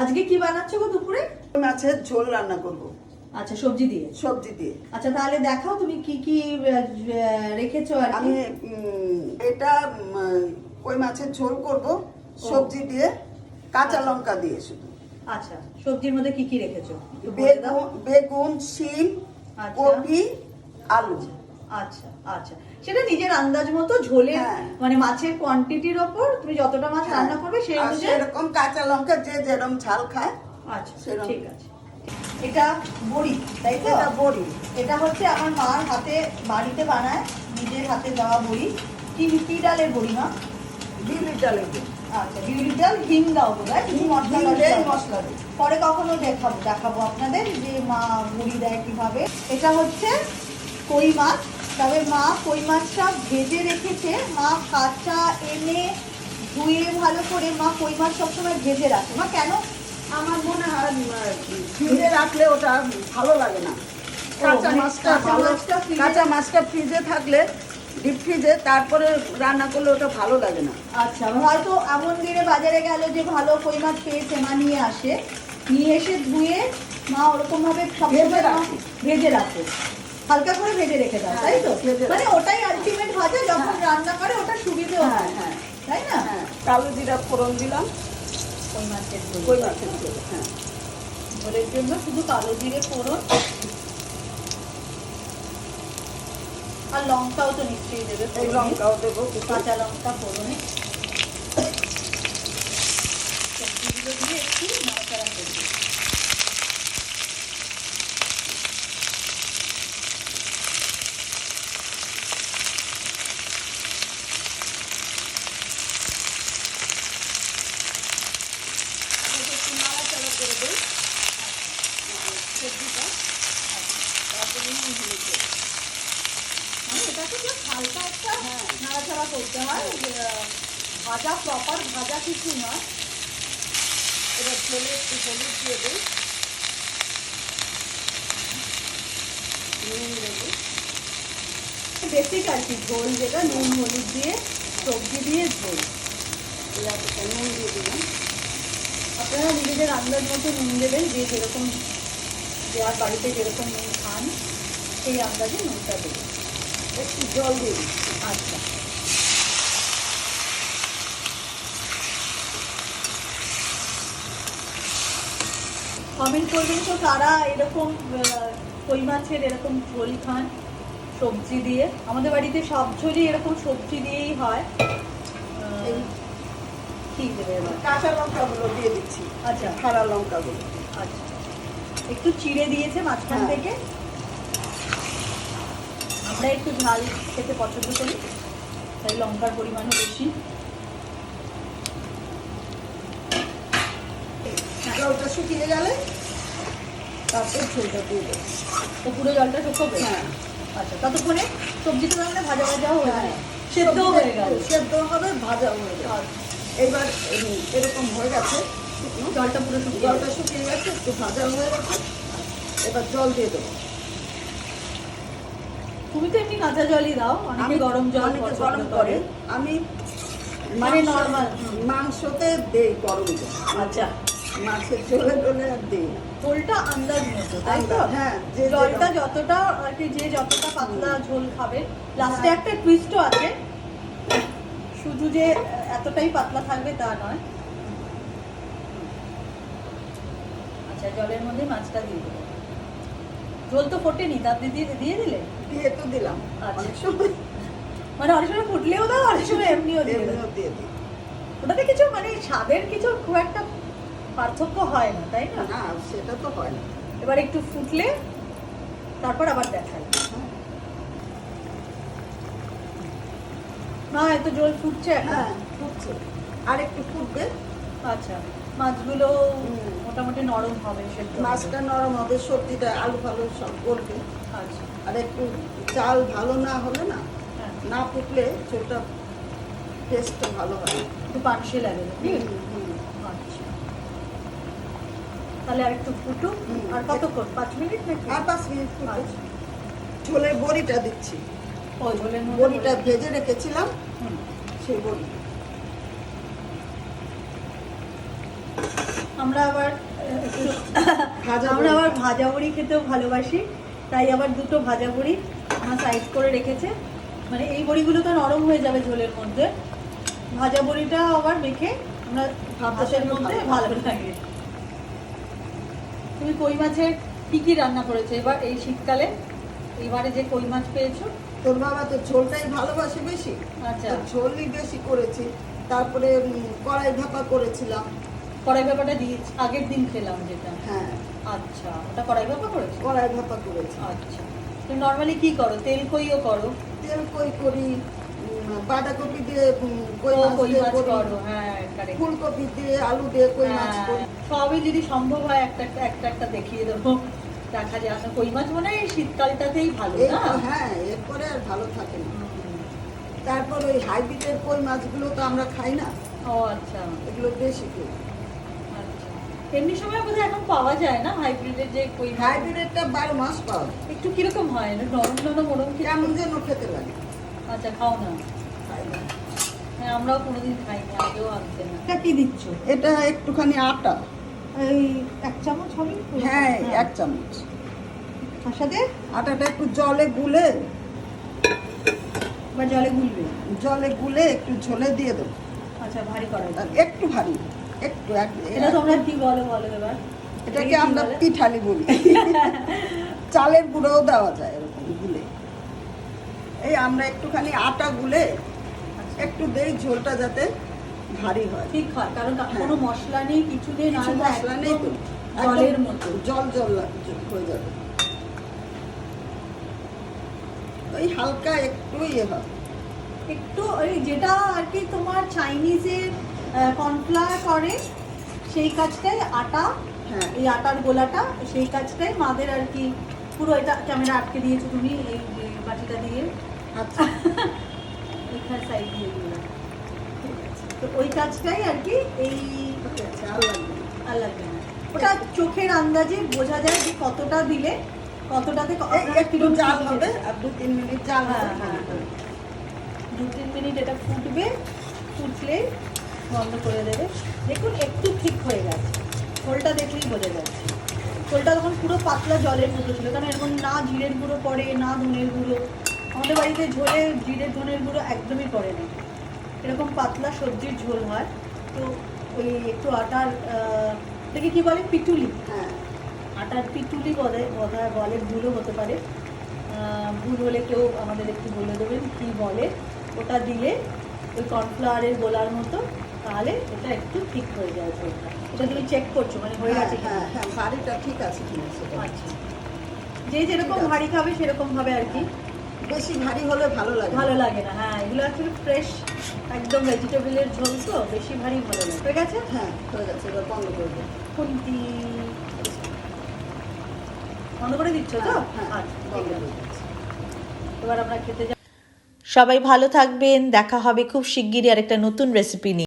আজকে কি বানাচ্ছ গো দুপুরে? মাছের ঝোল রান্না করব। আচ্ছা, সবজি দিয়ে। সবজি দিয়ে। আচ্ছা, তাহলে দেখাও তুমি কি কি রেখেছো আর কি। আমি এটা কই মাছের ঝোল করব সবজি দিয়ে, কাঁচা লঙ্কা দিয়ে শুধু। আচ্ছা, সবজির মধ্যে কি কি রেখেছো? বেগুন, শিম, আচ্ছা। কপি, আলু। আচ্ছা আচ্ছা, সেটা নিজের আন্দাজ মতো ঝোলের মানে মাছের কোয়ান্টিটির ওপর তুমি যতটা মাছ রান্না করবে সেই অনুযায়ী এরকম কাঁচা লঙ্কা যে যেরকম ঝাল খায়। আচ্ছা, ঠিক আছে। এটা বড়ি, তাই তো? এটা বড়ি। এটা হচ্ছে আমার মার হাতে বাড়িতে বানায়, নিজের হাতে দেওয়া বড়ি। কি ডালের বড়ি মা? বিউলির ডালের বড়ি। আচ্ছা, বিউলির ডাল, হিং দাও বোধহয়, কিছু মশলা মশলা দিই। পরে কখনো দেখাবো আপনাদের যে মা বড়ি দেয় কিভাবে। এটা হচ্ছে কই মাছ, তবে মা কই মাছটা ভেজে রেখেছে। মা কাঁচা এনে ধুয়ে ভালো করে মা কই মাছ সবসময় ভেজে রাখে। মা কেন? আমার মনে হয় ফ্রিজে রাখলে ওটা ভালো লাগে না। কাঁচা মাছটা ফ্রিজে থাকলে, ডিপ ফ্রিজে, তারপরে রান্না করলে ওটা ভালো লাগে না। আচ্ছা, হয়তো এমন দিনে বাজারে গেল যে ভালো কই মাছ পেয়েছে, মা নিয়ে আসে, নিয়ে এসে ধুয়ে মা ওরকম ভাবে ভেজে রাখে, হালকা করে ভেজে রেখে দাও, তাই তো? মানে ওটাই আলটিমেট ভাজা, যখন রান্না করে ওটা সুবিধে হয়, তাই না? কালো জিরা ফোড়ন দিলাম কই মাছের ঝোল। ঝোলের জন্য শুধু কালো জিরে ফোড়ন, আর লঙ্কাও তো নিশ্চয়ই দেবে। লঙ্কাও দেবো, কাঁচা লঙ্কা ফোড়নে সবজিগুলো দিয়ে একটু নাড়াচাড়া করবে। নাড়াচাড়া করে দিই সবজিটা, তারপরে মানে এটাকে জাস্ট হালকা একটা নাড়াচাড়া করতে হয়, ভাজা প্রপার ভাজা কিছু নয়। এবার ঝোলে একটু হলুদ দিয়ে দিই, নুন দেবো, বেসিক আর কি ঝোল, যেটা নুন হলুদ দিয়ে সবজি দিয়ে ঝোল। এলাকাটা নুন দিয়ে দিলাম। আপনারা নিজেদের আন্দাজ মতো নুন দেবেন, যে যেরকম যার বাড়িতে যেরকম নুন খান সেই আন্দাজে নুনটা দেবেন। একটু জল দিয়ে দিই। আচ্ছা, কমেন্ট করবেন তো কারা এরকম কই মাছের এরকম ঝোল খান সবজি দিয়ে। আমাদের বাড়িতে সব ঝোলই এরকম সবজি দিয়েই হয়। কি দেবে এবার? কাঁচা লঙ্কাগুলো দিয়ে দিচ্ছি। আচ্ছা, খাড়া লঙ্কাগুলো। আচ্ছা, একটু চিড়ে দিয়েছে মাঝখান থেকে। আমরা একটু ঝাল খেতে পছন্দ করি, তাই লঙ্কার পরিমাণও বেশি। জলটা শুকিয়ে গেলে তারপর ঝোলটা দিয়ে দেবো। তো পুরো জলটা শুকোবে? আচ্ছা, ততক্ষণে সবজিটা তাহলে ভাজা ভাজাও হয়ে যায়, সেদ্ধ হয়ে গেল। সেদ্ধ হবে, ভাজা হয়ে যাবে। এইবার এরকম হয়ে গেছে, জলটা পুরো শুকিয়ে গেছে, একটু ভাজা হয়ে গেছে। এবার জল দিয়ে দেবো। তুমি তো এমনি কাঁচা জলই দাও, অনেকে গরম জল গরম করে। আমি মানে নর্মাল মাংসতে দেই গরম জল। আচ্ছা, মাছের ঝোলে টোলে আর দিই না। ঝোলটা আন্দাজ মতো, তাই তো? হ্যাঁ, জলটা যতটা আর কি, যে যতটা পাতলা ঝোল খাবে। লাস্টে একটা টুইস্টও আছে, শুধু যে এতটাই পাতলা থাকবে তা নয়। আচ্ছা, জলের মধ্যে মাছটা দিয়ে দেবো। ঝোল তো ফোটেনি, তাতে দিয়ে দিলে? দিয়ে তো দিলাম। অনেক সময় মানে অনেক সময় ফুটলেও দাও, অনেক সময় এমনিও দিয়ে দিই। ওটাতে কিছু মানে স্বাদের কিছু খুব একটা পার্থক্য হয় না, তাই না? না, সেটা তো হয় না। এবার একটু ফুটলে তারপর আবার দেখাই। না, এত জল ফুটছে এখন। ফুটছে, আর একটু ফুটবে। আচ্ছা, মাছগুলো মোটামুটি নরম হবে, মাছটা নরম হবে, সবজিটা আলু ফালু সব গলবে। আচ্ছা, আর একটু চাল ভালো না হলে না, না ফুটলে ঝোলটা টেস্টটা ভালো হয়, একটু পানসে লাগে। আচ্ছা, তাহলে আর একটু ফুটুক। আর কতক্ষণ? 5 মিনিট নাকি? আর 5 মিনিট ফুটবে। ঝোলের বড়িটা দিচ্ছি। ওই ঝোলের মধ্যে বড়িটা ভেজে রেখেছিলাম, সেই বড়ি। আমরা আবার ভাজা আমরা বড়ি আবার খাই। ভাজা বড়ি খেতেও ভালোবাসি, তাই আবার দুটো ভাজা বড়ি আমার সাইড করে রেখেছে। মানে এই বড়িগুলো তো নরম হয়ে যাবে ঝোলের মধ্যে, ভাজা বড়িটা আবার মেখে আমরা ভাতের মধ্যে ভালো লাগে। তুমি কই মাছের কি কি রান্না করেছো এবার এই শীতকালে? এবারে যে কই মাছ পেয়েছো? তোর বাবা তো ঝোলটাই ভালোবাসে বেশি, আচ্ছা, তো ঝোলই বেশি করেছি। তারপরে কড়াই ভাপা করেছিলাম। কড়াই ভাপাটা দিয়ে আগের দিন খেলাম যেটা। হ্যাঁ, আচ্ছা, ওটা কড়াই ভাপা করেছো? কড়াই ভাপা করেছি। আচ্ছা, তুমি নর্মালি কি করো? তেল কইও করো? তেল কই করি, বাঁধাকপি দিয়ে কই ও, মাছ কই দিয়ে মাছ করি, করো, হ্যাঁ correct। ফুলকপি দিয়ে আলু দিয়ে কই মাছ হ্যাঁ, করি। সবই যদি সম্ভব হয় একটা দেখিয়ে দেবো, দেখা যায়। আসলে কই মাছ মনে হয় এই শীতকালটাতেই ভালো এই না? তো, হ্যাঁ, এরপরে আর ভালো থাকে না। হুম। তারপর ওই হাইব্রিডের কই মাছগুলো তো আমরা খাই না, ও আচ্ছা, এগুলো দেশি কই। আচ্ছা। এমনি সময় বোধহয় এখন পাওয়া যায় না হাইব্রিডের যে কই মাছ? হাইব্রিডেরটা 12 মাস পাওয়া যায়। একটু কিরকম হয় না, নরম নরম ওরম কি? কেমন যেন খেতে লাগে। আচ্ছা, খাও না? খাই না। হ্যাঁ, আমরাও কোনোদিন খাইনি, আগেও আনতে না। এটা কি দিচ্ছ? এটা একটুখানি আটা, এই 1 চামচ হবে? হ্যাঁ 1 চামচ। তার সাথে আটাটা একটু জলে গুলে বা জলে গুলবে? একটু ঝোলে দিয়ে দেবো। আচ্ছা, ভারী করা আর একটু ভারী, একটু এটা তোমরা কি বলো বলো এবার? এটাকে কি আমরা বলে? পিঠালি বলি। চালের গুঁড়োও দেওয়া যায় এরকম গুলে। এই আমরা একটুখানি আটা গুলে আচ্ছা, একটু দেই, ঝোলটা যাতে ভারী হয়। ঠিক হয়, কারণ হ্যাঁ। কোনো মশলা নেই, কিছু নেই, কিছু নাহলে মশলা নেই তো, একদম জলের একদম মতো। জল জল হয়ে যাবে। ওই হালকা একটু ইয়ে হবে। একটু ওই যেটা আর কি তোমার চাইনিজে কর্নফ্লাওয়ার করে সেই কাজটাই আটা, হ্যাঁ, এই আটার গোলাটা সেই কাজটাই মাদের আর কি। পুরো এটা ক্যামেরা আটকে দিয়েছো তুমি এই যে বাটিটা দিয়ে, আচ্ছা, এইখানে সাইড দিয়ে দিলাম, ঠিক আছে। তো ওই কাজটাই আর কি এই, ঠিক আছে, আর লাগবে না। আর লাগবে না। ওটা চোখের আন্দাজে বোঝা যায় যে কতটা দিলে কতটাতে এই একটু জাল হবে, আর 2-3 মিনিট জাল হ্যাঁ, হবে। হ্যাঁ, হ্যাঁ। 2-3 মিনিট এটা ফুটবে, ফুটলে বন্ধ করে দেবে। দেখুন একটু ঠিক হয়ে গেছে, ঝোলটা দেখলেই বোঝা যাচ্ছে। ঝোলটা তখন পুরো পাতলা জলের মতো ছিল, কারণ এরকম না জিরের গুঁড়ো পড়ে না ধনের গুঁড়ো। আমাদের বাড়িতে ঝোলে জিরে ধনের গুঁড়ো একদমই পড়ে না, এরকম পাতলা সবজির ঝোল হয়। তো ওই একটু আটার এটাকে কি বলে, পিটুলি, হ্যাঁ, আটার পিটুলি বলে, বলে ভুলও হতে পারে। ভুল হলে কেউ আমাদের একটু বলে দেবেন কি বলে। ওটা দিলে ওই কর্নফ্লাওয়ারের গোলার মতো, তাহলে এটা একটু ঠিক হয়ে যায় ঝোলটা। এটা তুমি চেক করছো মানে হয়ে গেছে কিনা? হ্যাঁ, হ্যাঁ, ভারীটা ঠিক আছে কিনা সেটা। আচ্ছা, যে যেরকম ভারী খাবে সেরকম ভাবে আর কি। বেশি ভারী হলে ভালো লাগে না। ভালো লাগে না, হ্যাঁ, এগুলো অ্যাকচুয়ালি ফ্রেশ একদম ভেজিটেবলের ঝোল, তো বেশি ভারী ভালো লাগে। হয়ে গেছে? হ্যাঁ, হয়ে গেছে, এবার বন্ধ করে দেবো। খুন্তি বন্ধ করে দিচ্ছ তো? হ্যাঁ, আচ্ছা, বন্ধ ঠিক করে আছে। দিচ্ছি। এবার আমরা খেতে সবাই ভালো থাকবেন, দেখা হবে খুব শিগগিরই আরেকটা নতুন রেসিপি নিয়ে।